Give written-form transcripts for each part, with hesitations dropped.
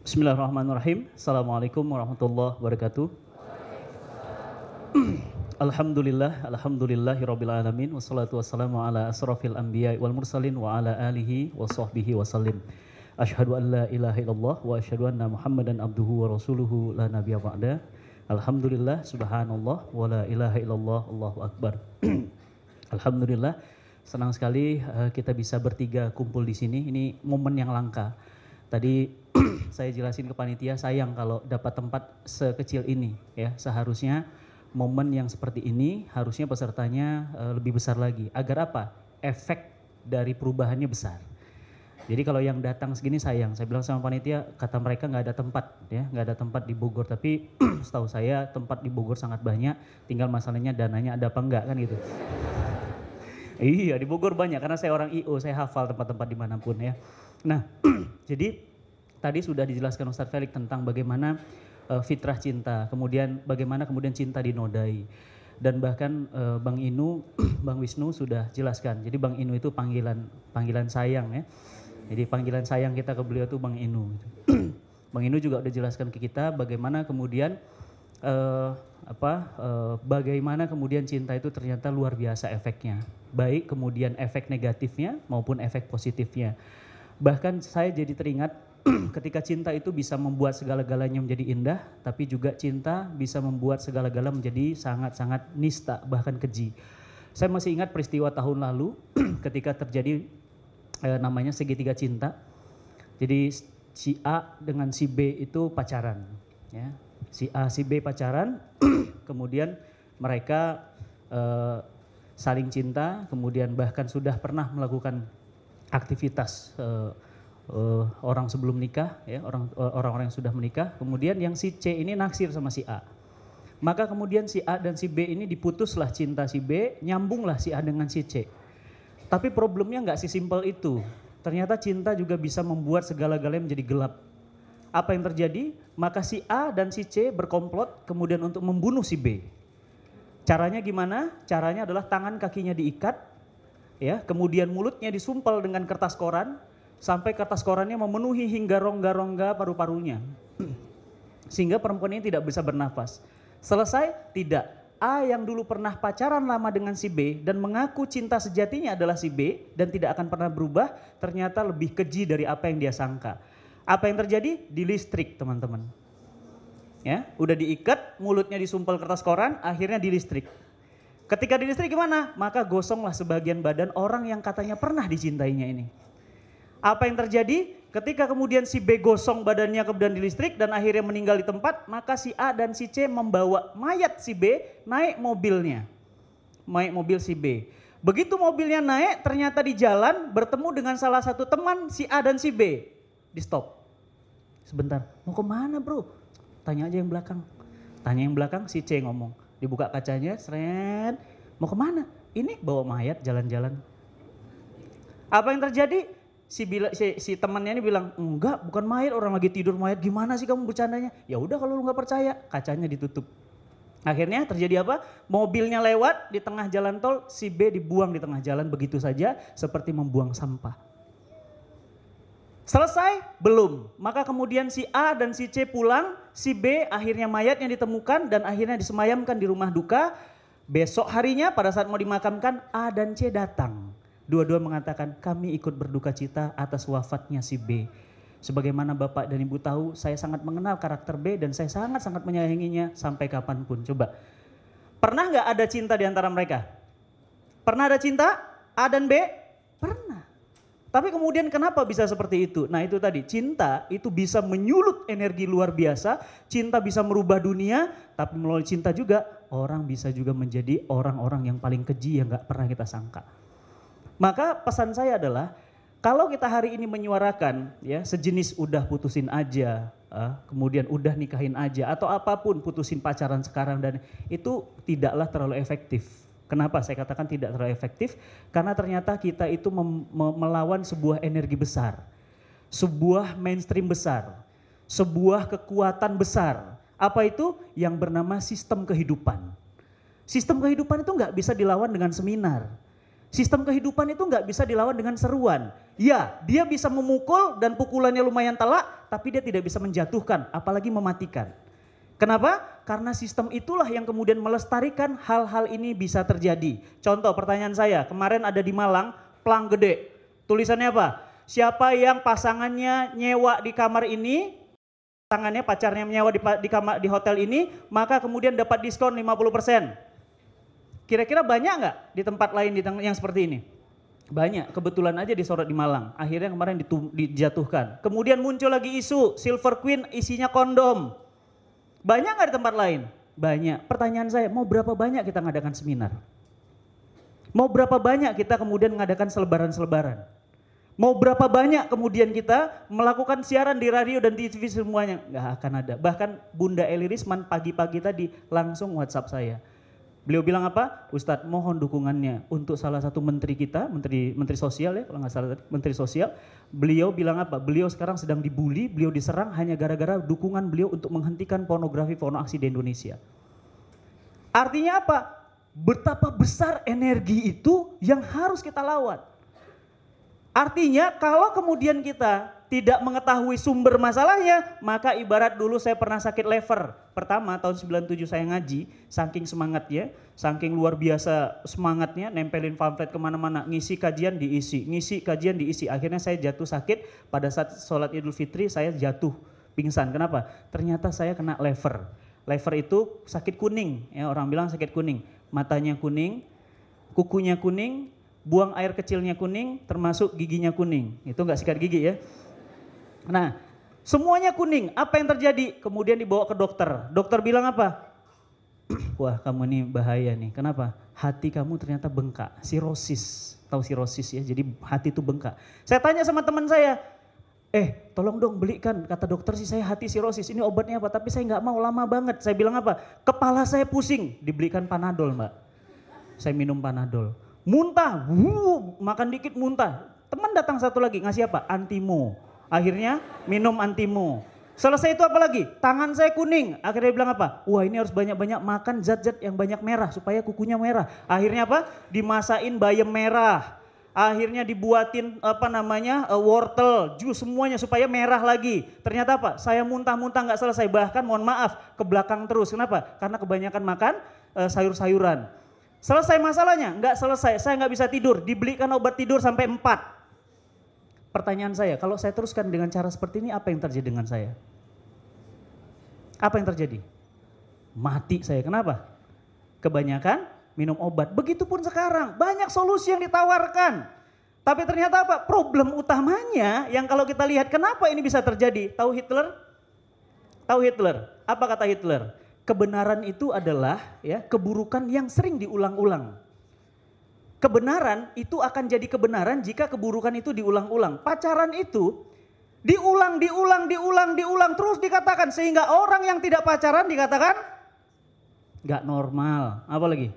Bismillahirrahmanirrahim. Assalamualaikum warahmatullahi wabarakatuh. Alhamdulillahirabbil alamin wassalatu wassalamu ala asrofil anbiya wal mursalin wa ala alihi wa sahbihi wasallim. Asyhadu an la ilaha illallah wa asyhadu anna Muhammadan abduhu wa rasuluhu la nabiyya ba'da. Alhamdulillah subhanallah wa la ilaha illallah Allahu akbar. Alhamdulillah, senang sekali kita bisa bertiga kumpul di sini. Ini momen yang langka. Tadi saya jelasin ke panitia, sayang kalau dapat tempat sekecil ini ya. Seharusnya momen yang seperti ini harusnya pesertanya lebih besar lagi. Agar apa? Efek dari perubahannya besar. Jadi kalau yang datang segini sayang. Saya bilang sama panitia, kata mereka nggak ada tempat ya, nggak ada tempat di Bogor. Tapi setahu saya tempat di Bogor sangat banyak. Tinggal masalahnya dananya ada apa enggak kan gitu. Iya, di Bogor banyak karena saya orang IO, saya hafal tempat-tempat dimanapun ya. Nah, jadi tadi sudah dijelaskan Ustadz Felix tentang bagaimana fitrah cinta, kemudian bagaimana kemudian cinta dinodai. Dan bahkan Bang Inu, Bang Wisnu sudah jelaskan. Jadi Bang Inu itu panggilan sayang ya. Jadi panggilan sayang kita ke beliau itu Bang Inu. Bang Inu juga udah jelaskan ke kita bagaimana kemudian bagaimana kemudian cinta itu ternyata luar biasa efeknya. Baik kemudian efek negatifnya maupun efek positifnya. Bahkan saya jadi teringat ketika cinta itu bisa membuat segala-galanya menjadi indah, tapi juga cinta bisa membuat segala-gala menjadi sangat-sangat nista, bahkan keji. Saya masih ingat peristiwa tahun lalu ketika terjadi namanya segitiga cinta. Jadi si A dengan si B itu pacaran. Ya. Si A, si B pacaran, kemudian mereka saling cinta, kemudian bahkan sudah pernah melakukan aktivitas orang sebelum nikah, ya, orang-orang yang sudah menikah. Kemudian yang si C ini naksir sama si A. Maka kemudian si A dan si B ini diputuslah cinta si B, nyambunglah si A dengan si C. Tapi problemnya nggak sesimpel itu. Ternyata cinta juga bisa membuat segala-galanya menjadi gelap. Apa yang terjadi? Maka si A dan si C berkomplot kemudian untuk membunuh si B. Caranya gimana? Caranya adalah tangan kakinya diikat, ya, kemudian mulutnya disumpal dengan kertas koran sampai kertas korannya memenuhi hingga rongga-rongga paru-parunya. Sehingga perempuan ini tidak bisa bernafas. Selesai? Tidak. A yang dulu pernah pacaran lama dengan si B dan mengaku cinta sejatinya adalah si B dan tidak akan pernah berubah, ternyata lebih keji dari apa yang dia sangka. Apa yang terjadi? Di listrik, teman-teman. Ya, udah diikat, mulutnya disumpal kertas koran, akhirnya di listrik. Ketika di listrik gimana? Maka gosonglah sebagian badan orang yang katanya pernah dicintainya ini. Apa yang terjadi? Ketika kemudian si B gosong badannya kemudian di listrik dan akhirnya meninggal di tempat, maka si A dan si C membawa mayat si B naik mobilnya. Naik mobil si B. Begitu mobilnya naik, ternyata di jalan bertemu dengan salah satu teman si A dan si B. Di stop. Sebentar, mau kemana bro? Tanya aja yang belakang. Tanya yang belakang, si C ngomong. Dibuka kacanya, seret. Mau kemana? Ini bawa mayat jalan-jalan. Apa yang terjadi? Si temannya ini bilang, enggak, bukan mayat, orang lagi tidur mayat. Gimana sih kamu bercandanya? Ya udah kalau lu nggak percaya, kacanya ditutup. Akhirnya terjadi apa? Mobilnya lewat di tengah jalan tol, si B dibuang di tengah jalan begitu saja, seperti membuang sampah. Selesai? Belum. Maka kemudian si A dan si C pulang, si B akhirnya mayatnya ditemukan dan akhirnya disemayamkan di rumah duka. Besok harinya pada saat mau dimakamkan, A dan C datang. Dua-dua mengatakan, kami ikut berduka cita atas wafatnya si B. Sebagaimana Bapak dan Ibu tahu, saya sangat mengenal karakter B dan saya sangat-sangat menyayanginya sampai kapanpun. Coba, pernah nggak ada cinta di antara mereka? Pernah ada cinta? A dan B? Pernah. Tapi kemudian kenapa bisa seperti itu? Nah itu tadi, cinta itu bisa menyulut energi luar biasa, cinta bisa merubah dunia, tapi melalui cinta juga orang bisa juga menjadi orang-orang yang paling keji yang gak pernah kita sangka. Maka pesan saya adalah, kalau kita hari ini menyuarakan ya sejenis udah putusin aja, kemudian udah nikahin aja, atau apapun putusin pacaran sekarang, dan itu tidaklah terlalu efektif. Kenapa saya katakan tidak terlalu efektif? Karena ternyata kita itu melawan sebuah energi besar, sebuah mainstream besar, sebuah kekuatan besar. Apa itu? Yang bernama sistem kehidupan. Sistem kehidupan itu nggak bisa dilawan dengan seminar. Sistem kehidupan itu nggak bisa dilawan dengan seruan. Ya, dia bisa memukul dan pukulannya lumayan telak, tapi dia tidak bisa menjatuhkan, apalagi mematikan. Kenapa? Karena sistem itulah yang kemudian melestarikan hal-hal ini bisa terjadi. Contoh pertanyaan saya, kemarin ada di Malang, plang gede. Tulisannya apa? Siapa yang pasangannya nyewa di kamar ini, pasangannya pacarnya menyewa di hotel ini, maka kemudian dapat diskon 50%. Kira-kira banyak nggak di tempat lain yang seperti ini? Banyak, kebetulan aja disorot di Malang. Akhirnya kemarin dijatuhkan. Kemudian muncul lagi isu Silver Queen isinya kondom. Banyak nggak di tempat lain? Banyak. Pertanyaan saya, mau berapa banyak kita ngadakan seminar? Mau berapa banyak kita kemudian mengadakan selebaran-selebaran? Mau berapa banyak kemudian kita melakukan siaran di radio dan di TV semuanya? Nggak akan ada. Bahkan Bunda Eli Risman pagi-pagi tadi langsung WhatsApp saya. Beliau bilang apa? Ustadz, mohon dukungannya untuk salah satu menteri kita, menteri sosial ya, kalau nggak salah tadi, menteri sosial. Beliau bilang apa? Beliau sekarang sedang dibully, beliau diserang hanya gara-gara dukungan beliau untuk menghentikan pornografi pornoaksi di Indonesia. Artinya apa? Betapa besar energi itu yang harus kita lawan. Artinya kalau kemudian kita tidak mengetahui sumber masalahnya, maka ibarat dulu saya pernah sakit lever. Pertama tahun 97 saya ngaji, saking semangatnya, saking luar biasa semangatnya, nempelin pamflet kemana-mana, ngisi kajian diisi. Akhirnya saya jatuh sakit, pada saat sholat Idul Fitri saya jatuh pingsan. Kenapa? Ternyata saya kena lever. Lever itu sakit kuning, ya orang bilang sakit kuning. Matanya kuning, kukunya kuning, buang air kecilnya kuning, termasuk giginya kuning. Itu enggak sikat gigi ya. Nah, semuanya kuning. Apa yang terjadi? Kemudian dibawa ke dokter. Dokter bilang apa? Wah, kamu ini bahaya nih. Kenapa? Hati kamu ternyata bengkak. Sirosis. Tahu sirosis ya? Jadi hati itu bengkak. Saya tanya sama teman saya, tolong dong belikan. Kata dokter sih saya hati sirosis. Ini obatnya apa? Tapi saya nggak mau, lama banget. Saya bilang apa? Kepala saya pusing. Dibelikan Panadol, Mbak. Saya minum Panadol. Muntah, makan dikit muntah. Teman datang satu lagi, ngasih apa? Antimo. Akhirnya minum antimo. Selesai itu apa lagi? Tangan saya kuning. Akhirnya dia bilang apa? Wah, ini harus banyak-banyak makan zat-zat yang banyak merah supaya kukunya merah. Akhirnya apa? Dimasain bayam merah. Akhirnya dibuatin wortel, jus semuanya supaya merah lagi. Ternyata apa? Saya muntah-muntah nggak selesai. Bahkan mohon maaf ke belakang terus. Kenapa? Karena kebanyakan makan sayur-sayuran. Selesai masalahnya? Nggak selesai, saya nggak bisa tidur, dibelikan obat tidur sampai 4. Pertanyaan saya, kalau saya teruskan dengan cara seperti ini, apa yang terjadi dengan saya? Apa yang terjadi? Mati saya, kenapa? Kebanyakan minum obat, begitupun sekarang, banyak solusi yang ditawarkan. Tapi ternyata apa? Problem utamanya yang kalau kita lihat, kenapa ini bisa terjadi? Tahu Hitler? Tahu Hitler? Apa kata Hitler? Kebenaran itu adalah ya keburukan yang sering diulang-ulang. Kebenaran itu akan jadi kebenaran jika keburukan itu diulang-ulang. Pacaran itu diulang terus dikatakan sehingga orang yang tidak pacaran dikatakan nggak normal. Apa lagi?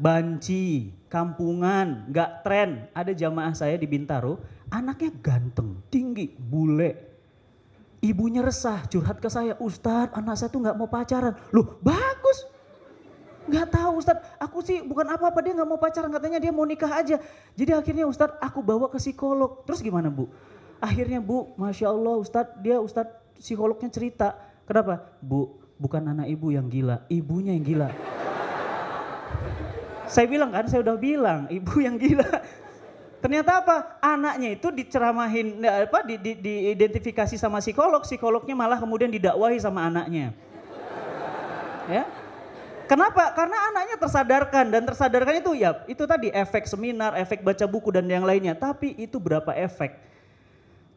Banci, kampungan, nggak tren. Ada jamaah saya di Bintaro, anaknya ganteng, tinggi, bule. Ibunya resah, curhat ke saya, Ustadz anak saya tuh nggak mau pacaran. Loh bagus, nggak tahu Ustadz, aku sih bukan apa-apa dia nggak mau pacaran, katanya dia mau nikah aja. Jadi akhirnya Ustadz aku bawa ke psikolog. Terus gimana Bu? Akhirnya Bu, Masya Allah Ustadz psikolognya cerita. Kenapa? Bu, bukan anak ibu yang gila, ibunya yang gila. Saya bilang kan, saya udah bilang ibu yang gila. Ternyata apa? Anaknya itu diceramahin, diidentifikasi sama psikolog, psikolognya malah kemudian didakwahi sama anaknya. Ya. Kenapa? Karena anaknya tersadarkan dan tersadarkan itu ya itu tadi efek seminar, efek baca buku dan yang lainnya. Tapi itu berapa efek?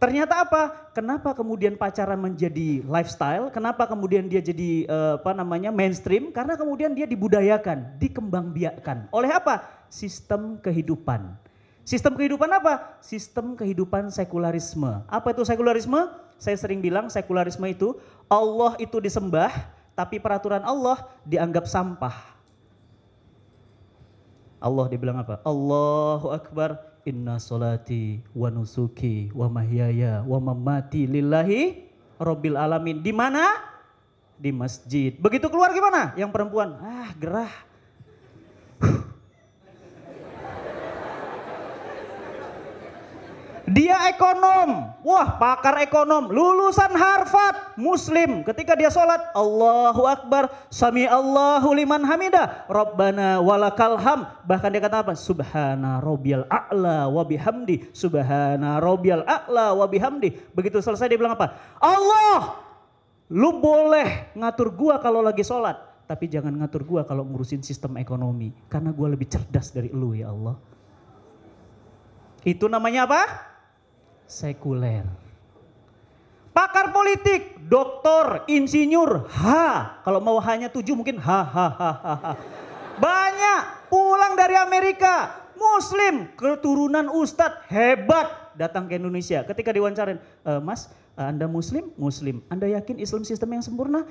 Ternyata apa? Kenapa kemudian pacaran menjadi lifestyle? Kenapa kemudian dia jadi mainstream? Karena kemudian dia dibudayakan, dikembangbiakkan. Oleh apa? Sistem kehidupan. Sistem kehidupan apa? Sistem kehidupan sekularisme. Apa itu sekularisme? Saya sering bilang sekularisme itu Allah itu disembah, tapi peraturan Allah dianggap sampah. Allah dibilang apa? Allahu Akbar, inna solati wa nusuki wa mahyaya wa mamati lillahi rabbil alamin. Di mana? Di masjid. Begitu keluar gimana? Yang perempuan, gerah. Dia ekonom, wah pakar ekonom, lulusan Harvard, Muslim. Ketika dia sholat, Allahu Akbar, Sami Allahu liman hamidah, Rabbana walakal ham. Bahkan dia kata apa? Subhana rabbiyal a'la wa bihamdi, Subhana rabbiyal a'la wa bihamdi. Begitu selesai dia bilang apa? Allah, lu boleh ngatur gua kalau lagi sholat, tapi jangan ngatur gua kalau ngurusin sistem ekonomi. Karena gua lebih cerdas dari lu ya Allah. Itu namanya apa? Sekuler. Pakar politik, doktor, insinyur, kalau mau hanya 7 mungkin banyak pulang dari Amerika, Muslim, keturunan ustadz hebat datang ke Indonesia. Ketika diwawancarin, Mas, Anda Muslim? Muslim. Anda yakin Islam sistem yang sempurna?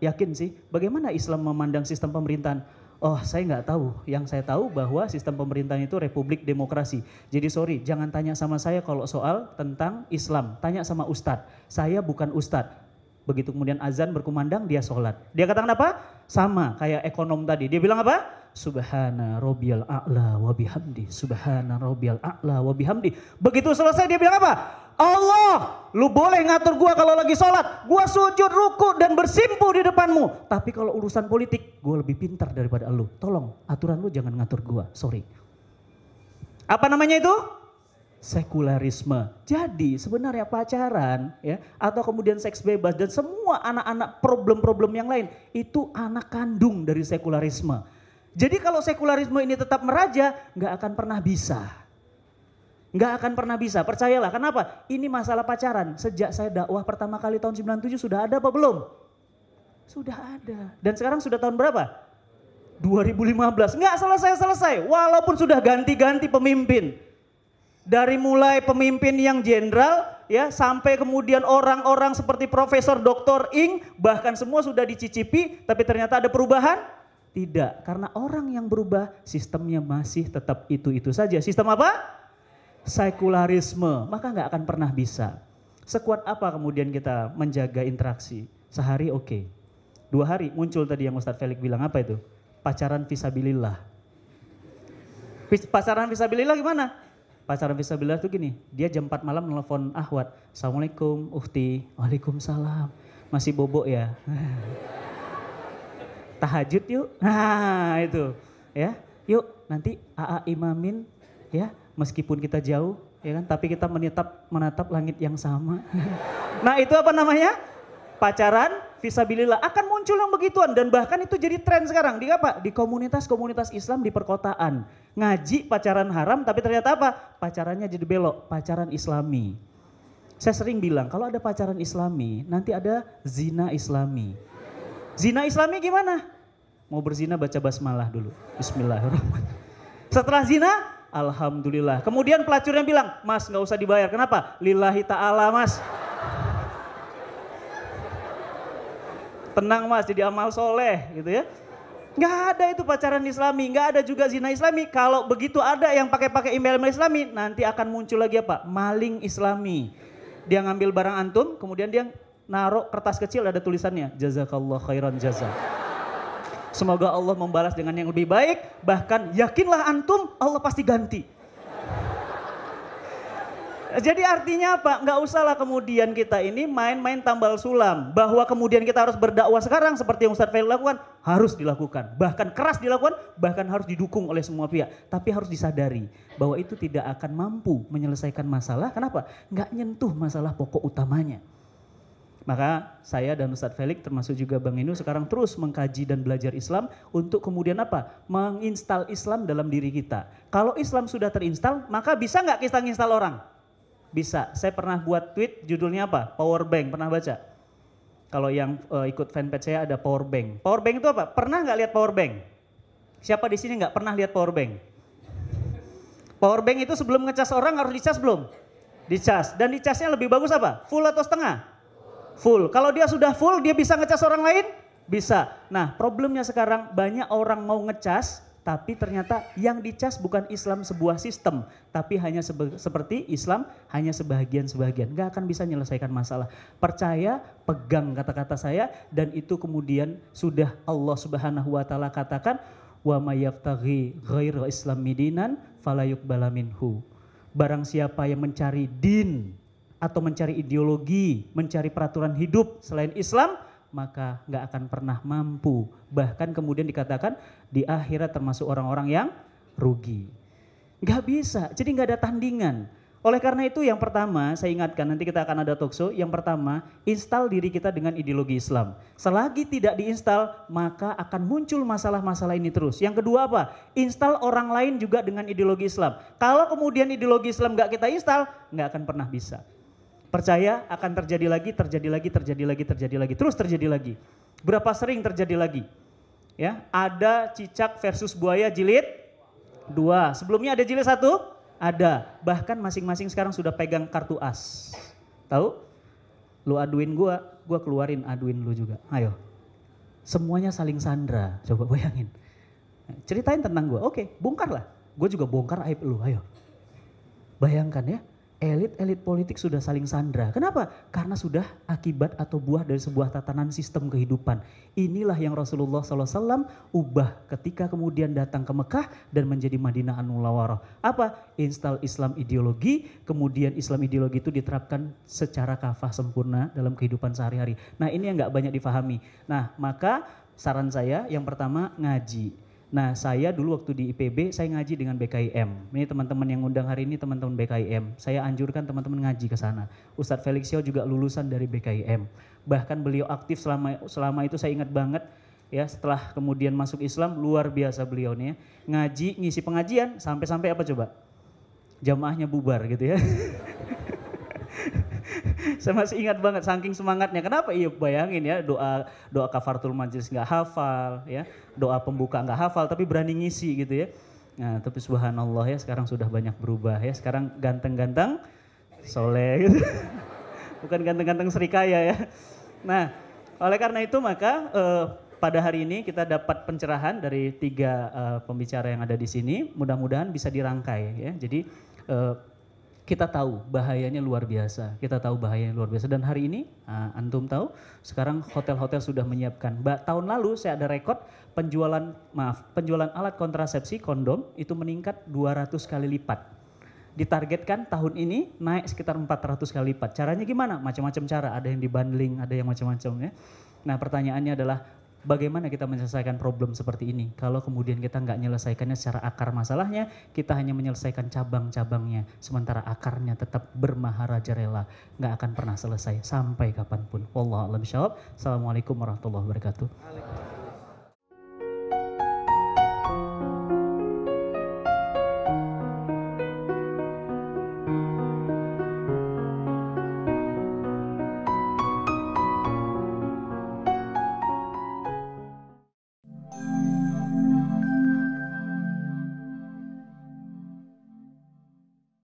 Yakin sih. Bagaimana Islam memandang sistem pemerintahan? Oh, saya nggak tahu. Yang saya tahu bahwa sistem pemerintahan itu republik demokrasi. Jadi sorry, jangan tanya sama saya kalau soal tentang Islam. Tanya sama ustadz. Saya bukan ustadz. Begitu kemudian azan berkumandang, dia sholat. Dia katakan apa? Sama kayak ekonom tadi. Dia bilang apa? Subhana rabbiyal a'la wa bihamdi. Subhana rabbiyal a'la wa bihamdi. Begitu selesai dia bilang apa? Allah, lu boleh ngatur gua kalau lagi sholat. Gua sujud, ruku dan bersimpu di depanmu. Tapi kalau urusan politik, gua lebih pintar daripada lu. Tolong, aturan lu jangan ngatur gua. Sorry. Apa namanya itu? Sekularisme. Jadi sebenarnya pacaran ya atau kemudian seks bebas dan semua anak-anak problem-problem yang lain itu anak kandung dari sekularisme. Jadi kalau sekularisme ini tetap meraja, nggak akan pernah bisa. Nggak akan pernah bisa, percayalah. Kenapa? Ini masalah pacaran. Sejak saya dakwah pertama kali tahun 97 sudah ada apa belum? Sudah ada. Dan sekarang sudah tahun berapa? 2015. Nggak selesai-selesai. Walaupun sudah ganti-ganti pemimpin. Dari mulai pemimpin yang jenderal ya sampai kemudian orang-orang seperti Profesor Dr. Ing, bahkan semua sudah dicicipi, tapi ternyata ada perubahan? Tidak, karena orang yang berubah sistemnya masih tetap itu-itu saja. Sistem apa? Sekularisme, maka nggak akan pernah bisa. Sekuat apa kemudian kita menjaga interaksi? Sehari oke. 2 hari muncul tadi yang Ustadz Felix bilang apa itu? Pacaran fisabilillah. Pacaran fisabilillah gimana? Pacaran fisabilillah itu gini, dia jam 4 malam nelfon Ahwat. Assalamualaikum Ufti, waalaikumsalam. Masih bobo ya? Tahajud yuk. Nah itu ya. Yuk nanti AA imamin ya. Meskipun kita jauh, ya kan, tapi kita menatap langit yang sama. Nah itu apa namanya? Pacaran fisabilillah. Akan muncul yang begituan dan bahkan itu jadi tren sekarang. Di apa? Di komunitas-komunitas Islam di perkotaan. Ngaji pacaran haram tapi ternyata apa? Pacarannya jadi belok, pacaran islami. Saya sering bilang kalau ada pacaran islami, nanti ada zina islami. Zina islami gimana? Mau berzina baca basmalah dulu. Bismillahirrahmanirrahim. Setelah zina, alhamdulillah. Kemudian pelacurnya bilang, Mas gak usah dibayar. Kenapa? Lillahi ta'ala Mas. Tenang Mas, jadi amal soleh gitu ya. Gak ada itu pacaran islami, gak ada juga zina islami. Kalau begitu ada yang pakai email islami, nanti akan muncul lagi apa? Maling islami. Dia ngambil barang antum, kemudian dia naruh kertas kecil ada tulisannya, jazakallah khairan jazak. Semoga Allah membalas dengan yang lebih baik, bahkan yakinlah antum Allah pasti ganti. Jadi artinya apa? Nggak usahlah kemudian kita ini main-main tambal sulam. Bahwa kemudian kita harus berdakwah sekarang seperti yang Ustadz Felix lakukan, harus dilakukan. Bahkan keras dilakukan, bahkan harus didukung oleh semua pihak. Tapi harus disadari bahwa itu tidak akan mampu menyelesaikan masalah. Kenapa? Nggak nyentuh masalah pokok utamanya. Maka saya dan Ustadz Felix termasuk juga Bang Inu sekarang terus mengkaji dan belajar Islam untuk kemudian apa? Menginstal Islam dalam diri kita. Kalau Islam sudah terinstal, maka bisa nggak kita nginstal orang? Bisa. Saya pernah buat tweet judulnya apa? Power Bank, pernah baca? Kalau yang ikut fanpage saya ada Power Bank. Power Bank itu apa? Pernah nggak lihat Power Bank? Siapa di sini nggak pernah lihat Power Bank? Power Bank itu sebelum ngecas orang harus dicas belum? Dicas. Dan dicasnya lebih bagus apa? Full atau setengah? Full. Kalau dia sudah full, dia bisa ngecas orang lain? Bisa. Nah, problemnya sekarang banyak orang mau ngecas, tapi ternyata yang dicas bukan Islam sebuah sistem, tapi hanya seperti Islam hanya sebahagian-sebahagian. Gak akan bisa menyelesaikan masalah. Percaya, pegang kata-kata saya, dan itu kemudian sudah Allah Subhanahu wa taala katakan, wa may yabtaghi ghairal islami dinan fala yuqbala minhu. Barang siapa yang mencari din atau mencari ideologi, mencari peraturan hidup selain Islam, maka nggak akan pernah mampu. Bahkan kemudian dikatakan di akhirat termasuk orang-orang yang rugi. Nggak bisa, jadi nggak ada tandingan. Oleh karena itu yang pertama saya ingatkan, nanti kita akan ada talkshow. Yang pertama, install diri kita dengan ideologi Islam. Selagi tidak diinstal, maka akan muncul masalah-masalah ini terus. Yang kedua apa? Install orang lain juga dengan ideologi Islam. Kalau kemudian ideologi Islam nggak kita install, nggak akan pernah bisa. Percaya akan terjadi lagi, terus terjadi lagi. Berapa sering terjadi lagi? Ya, ada cicak versus buaya jilid 2. Sebelumnya ada jilid 1? Ada. Bahkan masing-masing sekarang sudah pegang kartu as. Tahu? Lu aduin gua keluarin aduin lu juga. Ayo. Semuanya saling sandra. Coba bayangin. Ceritain tentang gua. Oke, bongkar lah. Gua juga bongkar aib lu. Ayo. Bayangkan ya. Elit-elit politik sudah saling sandra. Kenapa? Karena sudah akibat atau buah dari sebuah tatanan sistem kehidupan. Inilah yang Rasulullah SAW ubah ketika kemudian datang ke Mekah dan menjadi Madinah An-Munawwarah. Apa? Install Islam ideologi, kemudian Islam ideologi itu diterapkan secara kafah sempurna dalam kehidupan sehari-hari. Nah ini yang gak banyak difahami. Nah maka saran saya yang pertama ngaji. Nah saya dulu waktu di IPB saya ngaji dengan BKIM. Ini teman-teman yang ngundang hari ini teman-teman BKIM. Saya anjurkan teman-teman ngaji ke sana. Ustadz Felix Xiao juga lulusan dari BKIM. Bahkan beliau aktif selama itu saya ingat banget ya, setelah kemudian masuk Islam luar biasa beliau nih ya. Ngaji, ngisi pengajian sampai-sampai apa coba? Jamaahnya bubar gitu ya. Saya masih ingat banget saking semangatnya. Kenapa? Iya bayangin ya, doa kafaratul majelis nggak hafal ya, doa pembuka nggak hafal tapi berani ngisi gitu ya. Nah tapi subhanallah ya sekarang sudah banyak berubah ya. Sekarang ganteng-ganteng soleh gitu. Bukan ganteng-ganteng serikaya ya. Nah oleh karena itu maka pada hari ini kita dapat pencerahan dari 3 pembicara yang ada di sini. Mudah-mudahan bisa dirangkai ya. Jadi kita tahu bahayanya luar biasa. Dan hari ini antum tahu sekarang hotel-hotel sudah menyiapkan. Tahun lalu saya ada rekod penjualan alat kontrasepsi kondom itu meningkat 200 kali lipat. Ditargetkan tahun ini naik sekitar 400 kali lipat. Caranya gimana? Macam-macam cara. Ada yang dibundling, ada yang macam-macam ya. Nah pertanyaannya adalah bagaimana kita menyelesaikan problem seperti ini? Kalau kemudian kita nggak menyelesaikannya secara akar masalahnya, kita hanya menyelesaikan cabang-cabangnya, sementara akarnya tetap bermaharaja rela, nggak akan pernah selesai sampai kapanpun. Wallahu a'lam bishawab. Assalamualaikum warahmatullahi wabarakatuh.